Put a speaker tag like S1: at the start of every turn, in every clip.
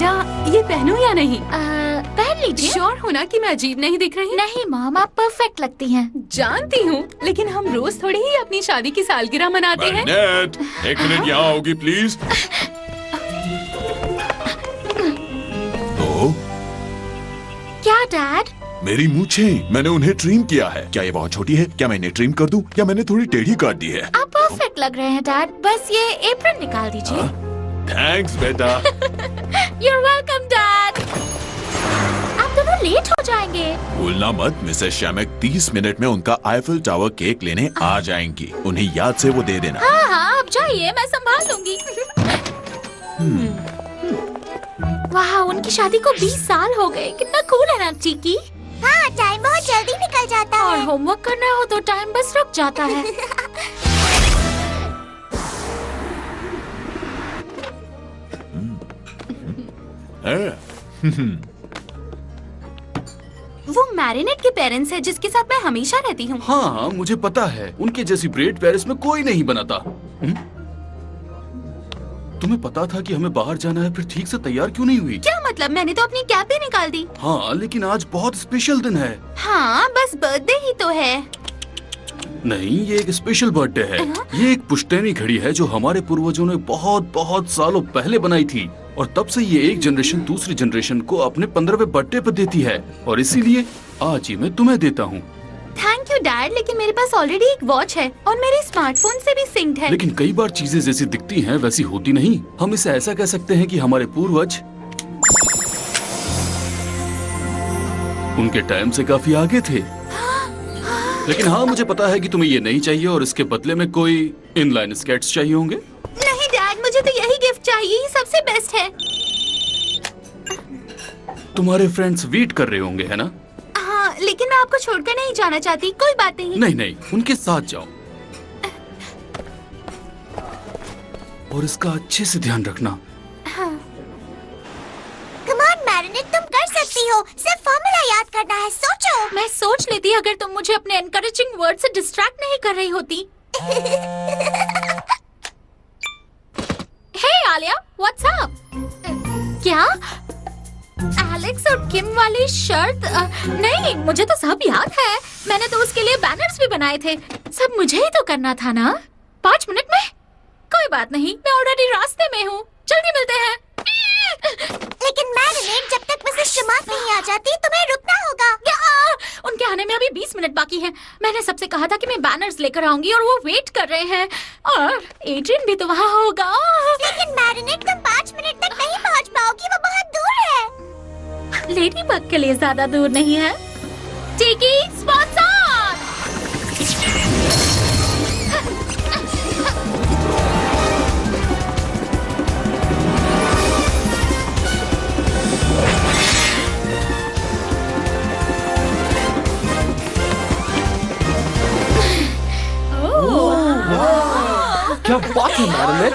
S1: बेटा ये पहनूं या नहीं?
S2: पहन लीजिए।
S1: श्योर हो ना कि मैं अजीब नहीं दिख रही?
S2: नहीं मॉम, आप परफेक्ट लगती हैं।
S1: जानती हूँ, लेकिन हम रोज थोड़ी ही अपनी शादी की सालगिरह मनाते हैं।
S3: बर्नेट, एक मिनट यहाँ आओगी प्लीज। तो
S2: क्या डैड?
S3: मेरी मूंछें, मैंने उन्हें ट्रिम किया है। क्या ये बहुत छोटी है? क्या मैं इन्हें ट्रिम कर दूं या मैंने थोड़ी टेढ़ी काट दी है?
S2: आप परफेक्ट लग रहे हैं डैड, बस ये एप्रन निकाल दीजिए।
S3: थैंक्स बेटा।
S2: You're welcome dad. आप दोनों लेट हो जाएंगे।
S3: भूलना मत, मिसेस शैमेक 30 मिनट में उनका आईफिल टावर केक लेने आ जाएंगी। उन्हें याद से वो दे देना।
S2: हाँ हाँ, आप जाइए, मैं संभाल लूंगी। वाह, उनकी शादी को 20 साल हो गए। कितना कूल है ना चीकी।
S4: हाँ, टाइम बहुत जल्दी निकल जाता
S2: और
S4: है।
S2: होमवर्क करना हो तो टाइम बस रुक जाता है।
S1: वो मैरिनेट के पेरेंट्स है जिसके साथ मैं हमेशा रहती हूँ।
S5: हाँ, मुझे पता है। उनके जैसी ब्रेड पेरिस में कोई नहीं बनाता। तुम्हें पता था कि हमें बाहर जाना है, फिर ठीक से तैयार क्यों नहीं हुई?
S1: क्या मतलब? मैंने तो अपनी कैप भी निकाल दी।
S5: हाँ, लेकिन आज बहुत स्पेशल दिन है।
S1: हाँ, बस बर्थडे ही तो है।
S5: नहीं, ये एक स्पेशल बर्थडे है। ये एक पुश्तैनी घड़ी है जो हमारे पूर्वजों ने बहुत बहुत सालों पहले बनाई थी, और तब से ये एक जनरेशन दूसरी जनरेशन को अपने 15वें बर्थडे पर देती है, और इसीलिए आज ही मैं तुम्हें देता हूँ।
S1: थैंक यू डैड, लेकिन मेरे पास ऑलरेडी एक वॉच है और मेरे स्मार्टफोन से भी सिंक्ड है।
S5: लेकिन कई बार चीजें जैसी दिखती हैं वैसी होती नहीं। हम इसे ऐसा कह सकते हैं कि हमारे पूर्वज उनके टाइम से काफी आगे थे। लेकिन हाँ, मुझे पता है कि तुम्हें ये नहीं चाहिए, और इसके बदले में कोई इनलाइन स्केट्स चाहिए होंगे।
S1: नहीं डैड, मुझे तो यही गिफ्ट चाहिए, ये सबसे बेस्ट है।
S5: तुम्हारे फ्रेंड्स वेट कर रहे होंगे, है ना?
S1: हाँ, लेकिन मैं आपको छोड़कर नहीं जाना चाहती। कोई बात नहीं।
S5: नहीं नहीं, उनके साथ जाओ, और इसका अच्छे से ध्यान रखना।
S4: Come on, मैरिनेट, तुम कर सकती हो। सिर्फ फॉर्मूला याद करना है, सोचो।
S2: मैं सोच लेती अगर तुम मुझे अपने एनकरेजिंग वर्ड से डिस्ट्रैक्ट नहीं कर रही होती। हे आलिया, व्हाट्स अप? क्या? एलेक्स और किम वाली शर्ट? नहीं, मुझे तो सब याद है। मैंने तो उसके लिए बैनर्स भी बनाए थे। सब मुझे ही तो करना था ना। 5 मिनट में? कोई बात नहीं, मैं ऑलरेडी रास्ते में हूँ। जल्दी मिलते हैं।
S4: लेकिन मैरिनेट, जब तक मिसेस शमाक नहीं आ जाती तुम्हें रुकना होगा।
S2: उनके आने में अभी 20 मिनट बाकी हैं। मैंने सबसे कहा था कि मैं बैनर्स लेकर आऊंगी, और वो वेट कर रहे हैं। और एड्रियन भी तो वहाँ होगा।
S4: लेकिन मैरिनेट, तुम 5 मिनट तक नहीं पहुँच पाओगी, वो बहुत दूर है।
S2: लेडी बग के लिए ज्यादा दूर नहीं है। टिकी स्पॉट्स ऑन।
S6: क्या बात है मैरिनेट,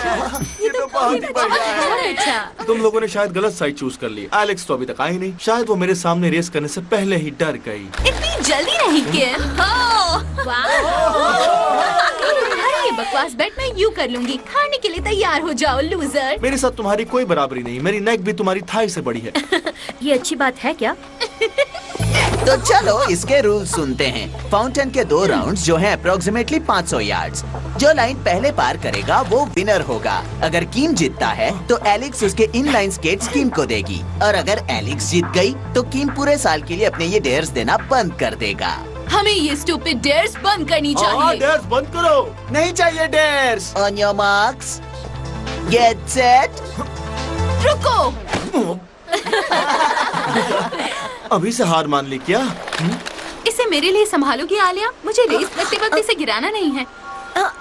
S1: ये तो बहुत अच्छा।
S6: तुम लोगों ने शायद गलत साइड चूज कर ली। एलेक्स तो अभी तक आई नहीं। शायद वो मेरे सामने रेस करने से पहले ही डर गई।
S1: इतनी जल्दी नहीं किम। अरे ये बकवास बेट मैं यूं कर लूंगी। खाने के लिए तैयार हो जाओ लूजर।
S6: मेरे साथ तुम्हारी कोई बराबरी नहीं। मेरी नेक भी तुम्हारी थाई से बड़ी है।
S1: ये अच्छी बात है क्या?
S7: तो चलो इसके रूल सुनते हैं। फाउंटेन के 2 राउंड्स जो हैं अप्रोक्सीमेटली 500 यार्ड्स। जो लाइन पहले पार करेगा वो विनर होगा। अगर कीम जीतता है तो एलेक्स उसके इनलाइन स्केट्स कीम को देगी, और अगर एलेक्स जीत गई तो कीम पूरे साल के लिए अपने ये डेयर्स देना बंद कर देगा।
S1: हमें ये स्टूपिड डेयर्स बंद करनी चाहिए।
S6: डेयर्स बंद करो। नहीं चाहिए dares.
S7: On your marks, get set.
S1: रुको।
S6: अभी से हार मान ली क्या?
S1: इसे मेरे लिए संभालोगी आलिया? मुझे रेस करते वक्त इसे गिराना नहीं है।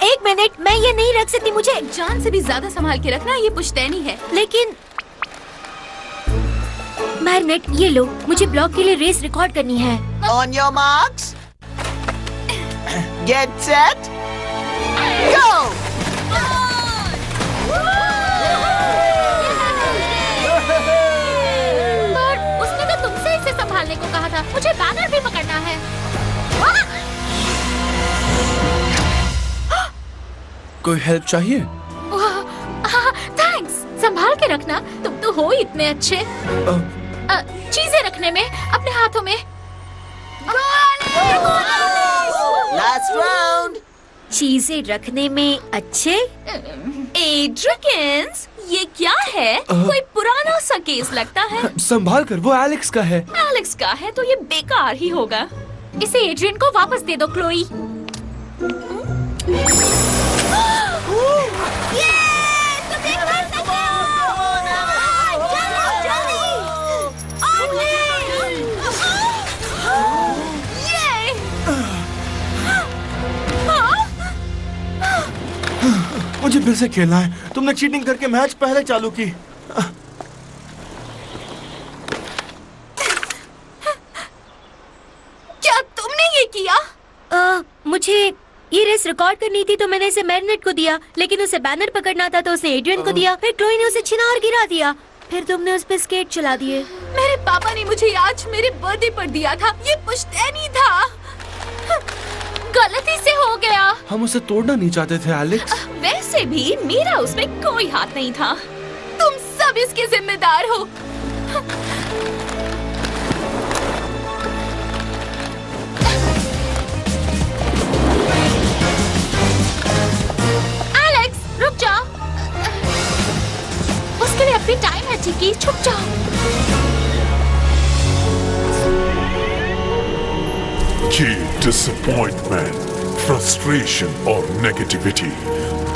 S4: 1 मिनट, मैं ये नहीं रख सकती। मुझे
S1: जान से भी ज्यादा संभाल के रखना, ये पुश्तैनी है।
S4: लेकिन मैरिनेट, ये लो, मुझे ब्लॉग के लिए रेस रिकॉर्ड करनी है।
S7: On your marks, get set, go.
S2: पर उसने तो तुमसे इसे संभालने को कहा था। मुझे बैनर भी पकड़ना है।
S6: कोई हेल्प चाहिए?
S2: थैंक्स, संभाल के रखना। तुम तो हो इतने अच्छे? चीजें रखने में, अपने हाथों में।
S7: Last round.
S8: चीजें रखने में अच्छे?
S1: एड्रिकन्स, ये क्या है? कोई पुराना सा केस लगता है।
S6: संभाल कर, वो एलेक्स का है।
S1: एलेक्स का है तो ये बेकार ही होगा।
S2: इसे एड्रियन को वापस दे दो, क्लोई।
S6: मुझे फिर से खेलना है। तुमने चीटिंग करके मैच पहले चालू की।
S1: क्या तुमने ये किया?
S8: मुझे ये रेस रिकॉर्ड करनी थी तो मैंने इसे मैरिनेट को दिया, लेकिन उसे बैनर पकड़ना था तो उसने एड्रियन को दिया, फिर क्लोई ने उसे छिना और गिरा दिया, फिर तुमने उस पे स्केट चला दिए।
S1: मेरे पापा ने मुझे आज मेरे बर्थडे पर दिया था। ये पुश्तैनी था।
S2: गलती से हो गया।
S6: हम उसे तोड़ना नहीं चाहते थे एलेक्स।
S1: वैसे भी मेरा उसमें कोई हाथ नहीं था। तुम सब इसके जिम्मेदार हो।
S2: एलेक्स, रुक जाओ। उसके लिए अपनी टाइम है, चिकी, छुप जाओ।
S9: ये डिसअपॉइंटमेंट, फ्रस्ट्रेशन और नेगेटिविटी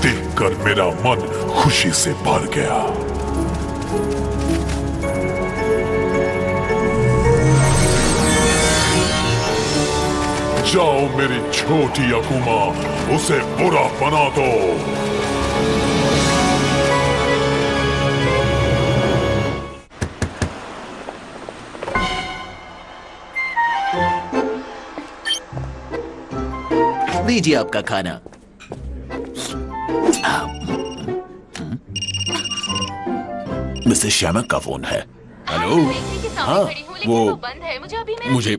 S9: देखकर मेरा मन खुशी से भर गया। जाओ मेरी छोटी अकुमा, उसे बुरा बना दो।
S7: लीजिए आपका खाना।
S3: मिसेस श्यामक का फोन है। हेलो। हाँ, वो
S1: बंद है।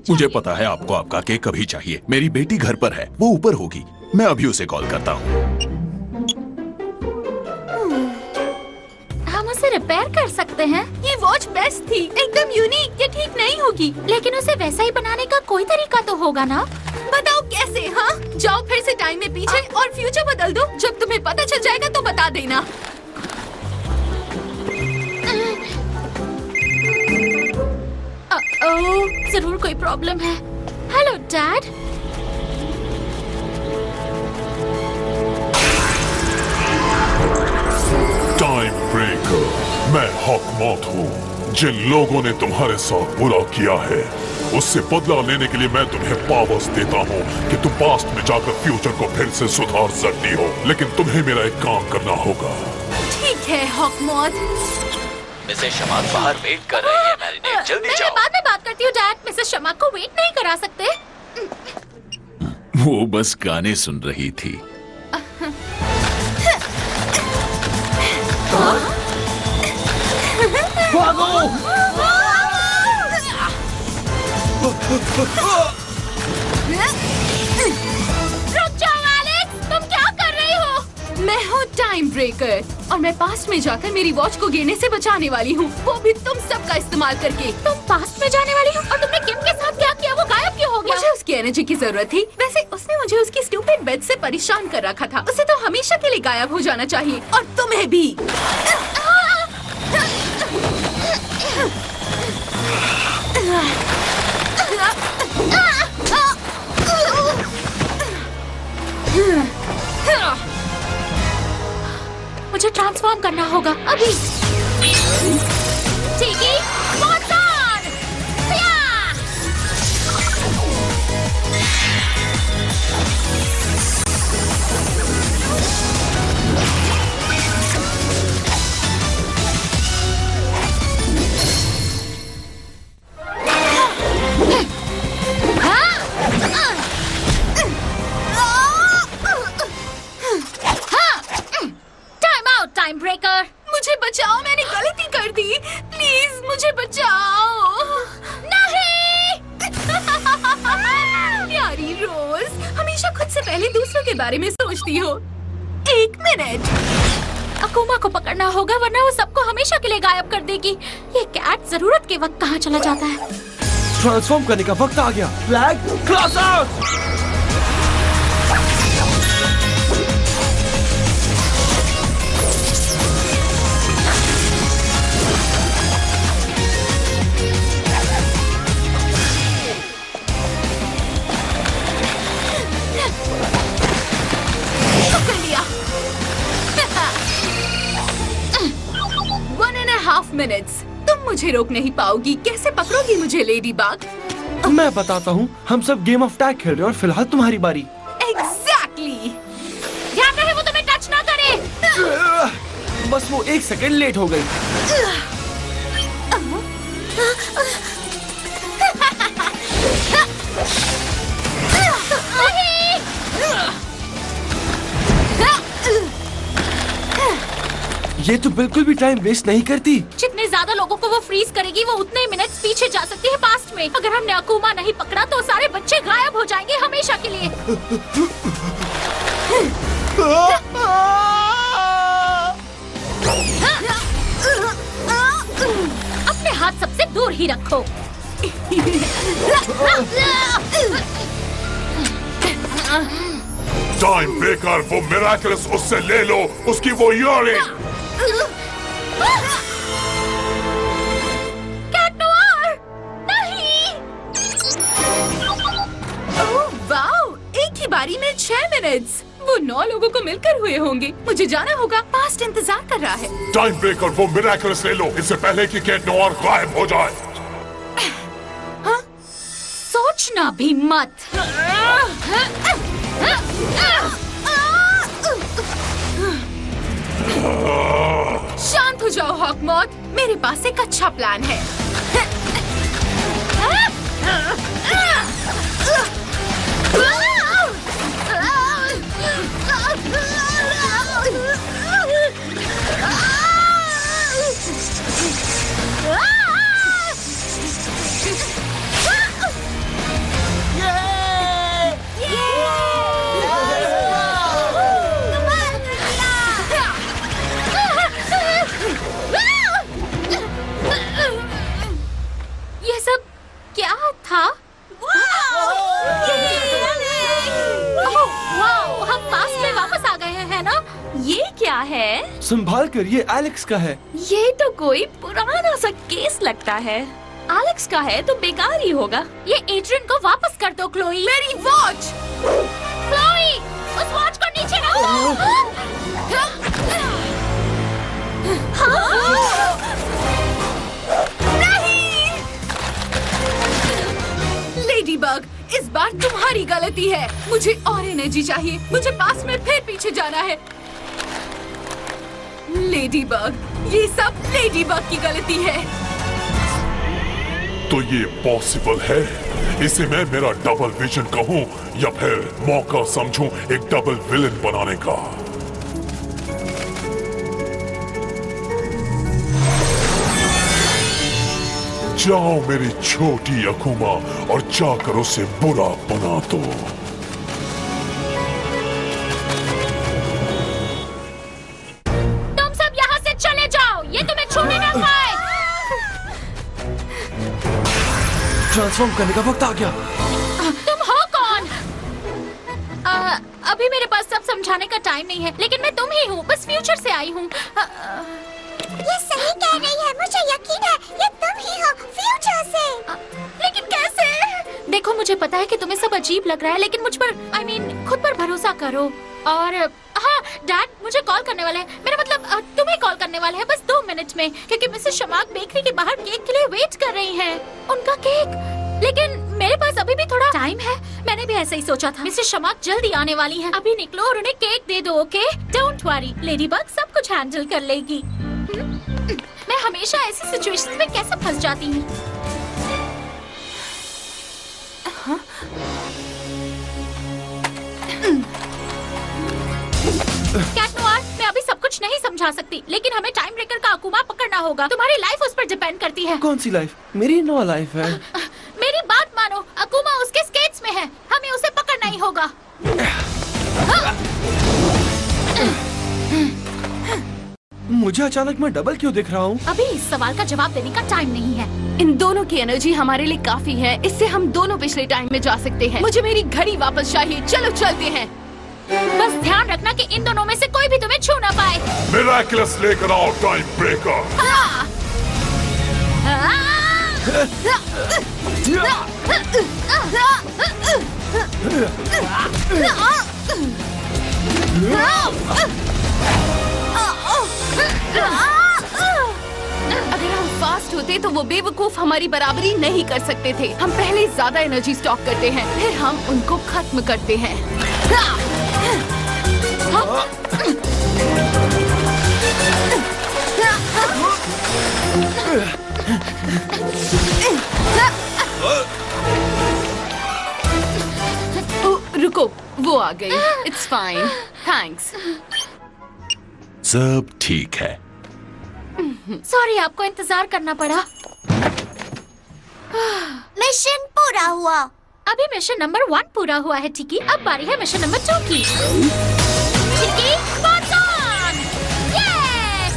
S3: मुझे पता है आपको आपका केक कभी चाहिए। मेरी बेटी घर पर है, वो ऊपर होगी। मैं अभी उसे कॉल करता हूँ।
S2: हम उसे रिपेयर कर सकते हैं।
S1: ये वॉच बेस्ट थी, एकदम यूनिक। ये ठीक नहीं होगी।
S2: लेकिन उसे वैसा ही बनाने का कोई तरीका तो होगा ना?
S1: बताओ कैसे? हाँ, जाओ फिर से टाइम में पीछे और फ्यूचर बदल दो। जब तुम्हें पता चल जाएगा तो बता देना।
S2: जरूर कोई प्रॉब्लम है। Hello dad.
S9: टाइम ब्रेकर, मैं हॉकमॉथ हूँ। जिन लोगों ने तुम्हारे साथ बुरा किया है, उससे बदला लेने के लिए मैं तुम्हें पावर्स देता हूँ कि तुम पास्ट में जाकर फ्यूचर को फिर से सुधार सकती हो। लेकिन तुम्हें मेरा एक काम करना होगा।
S1: ठीक है हॉकमॉथ।
S7: मिसेस शमाक बाहर वेट कर रही है। मैरिनेट, जल्दी
S2: मैं
S7: जाओ।
S2: बाद में बात करती हूँ डैड। मिसेस शमाक को वेट नहीं करा सकते।
S3: वो बस गाने सुन रही थी।
S2: रुक जाओ एलेक्स, तुम क्या कर रही हो?
S1: मैं हूँ टाइम ब्रेकर और मैं पास्ट में जाकर मेरी वॉच को गिरने से बचाने वाली हूँ, वो भी तुम सबका इस्तेमाल करके।
S2: तुम पास्ट में जाने वाली हो और तुमने किम के साथ क्या किया? वो गायब क्यों हो गया?
S1: मुझे उसकी एनर्जी की जरूरत थी। वैसे उसने मुझे उसकी स्टूपिड बेड से परेशान कर रखा था। उसे तो हमेशा के लिए गायब हो जाना चाहिए, और तुम्हें भी।
S2: मुझे ट्रांसफॉर्म करना होगा अभी। चिकी, मॉन्स्टर! या! टाइम ब्रेकर,
S1: मुझे बचाओ, मैंने गलती कर दी। प्लीज मुझे बचाओ।
S2: नहीं!
S1: प्यारी रोज, हमेशा खुद से पहले दूसरों के बारे में सोचती हो। एक मिनट।
S2: अकुमा को पकड़ना होगा वरना वो सबको हमेशा के लिए गायब कर देगी। ये कैट जरूरत के वक्त कहाँ चला जाता है?
S10: ट्रांसफॉर्म करने का वक्त आ गया। Flag cross out.
S1: पकड़ लिया। 1.5 minutes। तुम मुझे रोक नहीं पाओगी। कैसे पकड़ोगी मुझे लेडी बाग?
S10: मैं बताता हूँ, हम सब गेम ऑफ टैग खेल रहे हैं और फिलहाल तुम्हारी बारी।
S1: Exactly।
S2: ध्यान रहे वो तुम्हें टच ना करे।
S10: बस वो 1 सेकंड लेट हो गई। ये तो बिल्कुल भी टाइम वेस्ट नहीं करती।
S2: जितने ज्यादा लोगों को वो फ्रीज करेगी वो उतने ही मिनट्स पीछे जा सकती है पास्ट में। अगर हमने अकुमा नहीं पकड़ा तो सारे बच्चे गायब हो जाएंगे हमेशा के लिए। अपने हाथ सबसे दूर ही रखो।
S9: टाइम ब्रेकर, वो मिराकलस उससे ले लो, उसकी वो इयररिंग।
S2: कैट नोआर, नहीं।
S1: ओह वाओ, एक ही बारी में 6 मिनट्स। वो 9 लोगों को मिलकर हुए होंगे। मुझे जाना होगा। पास्ट इंतजार कर रहा है।
S9: टाइम ब्रेकर, वो मिराकलस ले लो, इससे पहले कि कैट नोआर गायब हो जाए।
S2: सोचना भी मत।
S1: शांत हो जाओ हॉकमॉथ। मेरे पास एक अच्छा प्लान है।
S2: ये सब क्या था? वाओ, हम पास्ट में वापस आ गए हैं, है ना?
S11: ये क्या है?
S10: संभाल कर, ये एलेक्स का है।
S11: ये तो कोई पुराना सा केस लगता है। एलेक्स का है तो बेकार ही होगा।
S2: ये एड्रियन को वापस कर दो क्लोई।
S1: मेरी वॉच।
S2: क्लोई, उस वॉच को नीचे रखो।
S1: लेडी बग, इस बार तुम्हारी गलती है। मुझे और एनर्जी चाहिए। मुझे पास में फिर पीछे जाना है। लेडी बग, ये सब लेडी बग की गलती है।
S9: तो ये पॉसिबल है? इसे मैं मेरा डबल विजन कहूँ या फिर मौका समझूं एक डबल विलन बनाने का? जाओ मेरी छोटी अकुमा और जाकर उसे बुरा बना दो।
S2: तुम सब यहाँ से चले जाओ, ये तुम्हें छूने ना पाए।
S10: ट्रांसफॉर्म करने का वक्त आ गया।
S2: तुम हो कौन? अभी मेरे पास सब समझाने का टाइम नहीं है, लेकिन मैं तुम ही हूँ, बस फ्यूचर से आई हूँ।
S4: ये सही कह रही है, मुझे यकीन है ये तुम ही हो फ्यूचर से।
S2: लेकिन कैसे? देखो, मुझे पता है कि तुम्हें सब अजीब लग रहा है, लेकिन मुझ पर खुद पर भरोसा करो। और हाँ, डैड मुझे कॉल करने वाले हैं। मेरा मतलब तुम्हें कॉल करने वाले हैं बस 2 मिनट में, क्योंकि मिसेस शमाक बेकरी के बाहर केक के लिए वेट कर रही हैं। उनका केक, लेकिन मेरे पास अभी भी थोड़ा टाइम है। मैंने भी ऐसा ही सोचा था। मिसेस शमाक जल्दी आने वाली हैं। अभी निकलो और उन्हें केक दे दो, okay? Don't worry, lady bug सब कुछ हैंडल कर लेगी। मैं हमेशा ऐसी सिचुएशंस में कैसे फंस जाती हूँ। कैट नोआर, मैं अभी सब कुछ नहीं समझा सकती, लेकिन हमें टाइम ब्रेकर का अकुमा पकड़ना होगा। तुम्हारी लाइफ उस पर डिपेंड करती है।
S10: कौन सी लाइफ? मेरी नो लाइफ है।
S2: मेरी बात मानो, अकुमा उसके स्केट्स में है, हमें उसे पकड़ना ही होगा।
S10: मुझे अचानक मैं डबल क्यों दिख रहा हूँ?
S2: अभी इस सवाल का जवाब देने का टाइम नहीं है।
S1: इन दोनों की एनर्जी हमारे लिए काफी है। इससे हम दोनों पिछले टाइम में जा सकते हैं। मुझे मेरी घड़ी वापस चाहिए। चलो चलते हैं।
S2: बस ध्यान रखना कि इन दोनों में से कोई भी तुम्हें छू ना पाए।
S9: मिराकुलस लेकर आओ टाइम ब्रेकर।
S1: अगर हम फास्ट होते तो वो बेवकूफ हमारी बराबरी नहीं कर सकते थे। हम पहले ज्यादा एनर्जी स्टॉक करते हैं, फिर हम उनको खत्म करते हैं। रुको, वो आ गई। It's fine, thanks.
S3: सब ठीक है।
S2: सॉरी, आपको इंतजार करना पड़ा।
S4: मिशन पूरा हुआ।
S2: अभी मिशन नंबर 1 पूरा हुआ है टिकी। अब बारी है मिशन नंबर 2 की। टिकी, स्पॉट ऑन! यस!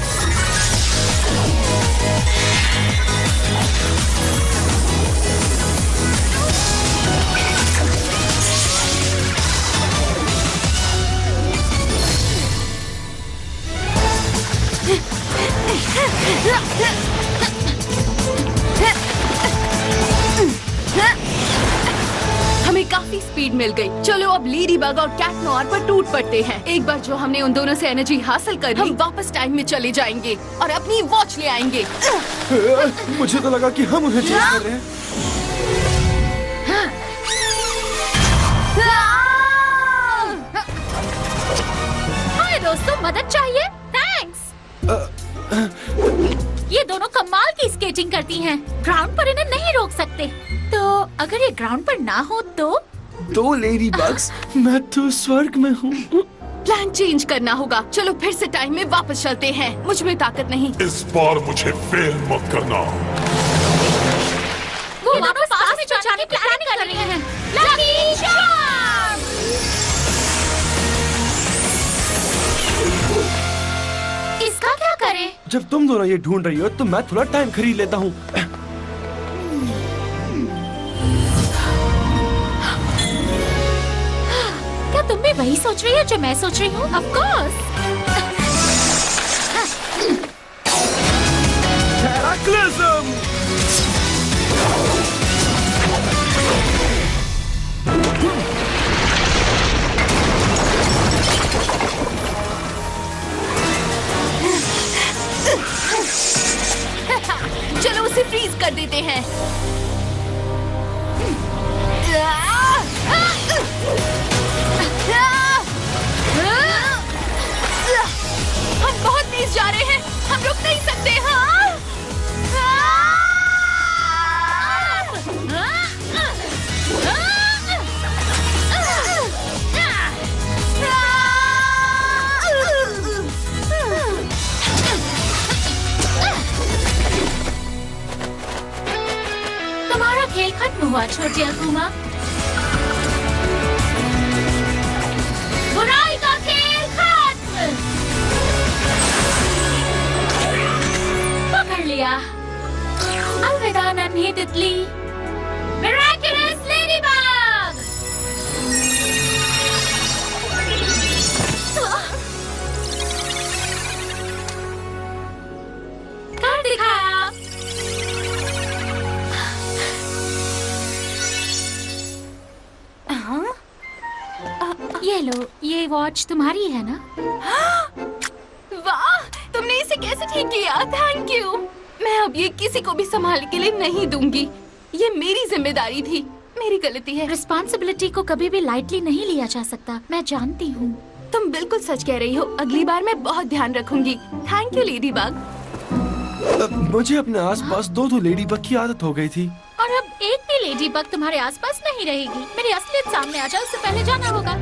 S1: हमें काफी स्पीड मिल गई। चलो अब लेडी बग और कैट नोआर पर टूट पड़ते हैं। एक बार जो हमने उन दोनों से एनर्जी हासिल कर ली, हम वापस टाइम में चले जाएंगे और अपनी वॉच ले आएंगे।
S10: मुझे तो लगा कि हम उन्हें चेस कर रहे हैं।
S2: हाय दोस्तों, मदद चाहिए? थैंक्स। ये दोनों कमाल की स्केटिंग करती हैं। ग्राउंड पर इन्हें नहीं रोक सकते। तो अगर ये ग्राउंड पर ना हो तो?
S10: दो लेडी बग्स, मैं तो स्वर्ग में हूँ।
S1: प्लान चेंज करना होगा। चलो फिर से टाइम में वापस चलते हैं। मुझ में ताकत नहीं।
S9: इस बार मुझे फेल मत करना।
S2: वो दोनों पास में जाने की प्लानिंग कर रहे हैं। Lucky charm! इसका क्या करें?
S10: जब तुम दोनों ये ढूंढ रही हो तो मैं थोड़ा टाइम खरीद लेता हूँ।
S2: क्या तुम भी वही सोच रही हो जो मैं सोच रही हूँ? Of course.
S10: Cataclysm!
S1: चलो उसे फ्रीज कर देते हैं। हम बहुत तेज जा रहे हैं। हम रुक नहीं सकते।
S2: तुम्हारा खेल खत्म हुआ छोटी अकुमा। बुराई का खेल खत्म। पकड़ लिया। अलविदा नन्ही तितली। Miraculous ladybug. कर दिखाया। ये लो, ये वॉच तुम्हारी है ना?
S1: वाह, तुमने इसे कैसे ठीक किया? Thank you. मैं अब ये किसी को भी संभालने के लिए नहीं दूंगी। ये मेरी जिम्मेदारी थी, मेरी गलती है।
S2: रिस्पॉन्सिबिलिटी को कभी भी लाइटली नहीं लिया जा सकता, मैं जानती हूँ।
S1: तुम बिल्कुल सच कह रही हो। अगली बार मैं बहुत ध्यान रखूंगी। Thank you lady bug.
S10: मुझे अपने आसपास दो लेडी बग की आदत हो गई थी।
S2: और अब एक भी लेडी बग तुम्हारे आसपास नहीं रहेगी। मेरी असलियत सामने आ जाए उससे पहले जाना होगा।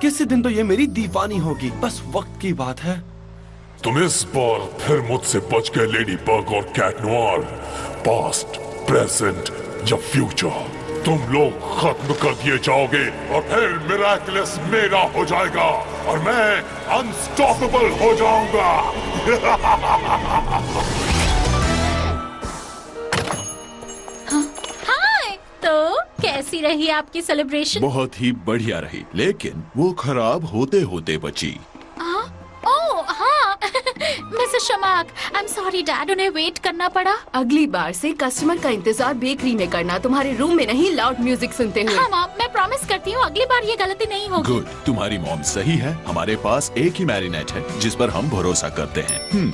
S10: किसी दिन तो ये मेरी दीवानी होगी। बस वक्त की बात है।
S9: तुम इस बार फिर मुझसे बच गए लेडी बग और कैट नोआर। पास्ट, प्रेजेंट या फ्यूचर, तुम लोग खत्म कर दिए जाओगे और फिर मिराकुलस मेरा हो जाएगा और मैं अनस्टॉपेबल हो जाऊंगा।
S2: हाय, तो कैसी रही आपकी सेलिब्रेशन?
S3: बहुत ही बढ़िया रही, लेकिन वो खराब होते होते बची।
S2: ओह हाँ, Mrs Shamak, I am sorry dad, उन्हें वेट करना पड़ा।
S1: अगली बार से कस्टमर का इंतजार बेकरी में करना, तुम्हारे रूम में नहीं लाउड म्यूजिक सुनते हुए।
S2: हाँ मॉम, मैं प्रॉमिस करती हूँ अगली बार ये गलती नहीं होगी।
S3: गुड, तुम्हारी मॉम सही है। हमारे पास एक ही मैरिनेट है जिस पर हम भरोसा करते हैं।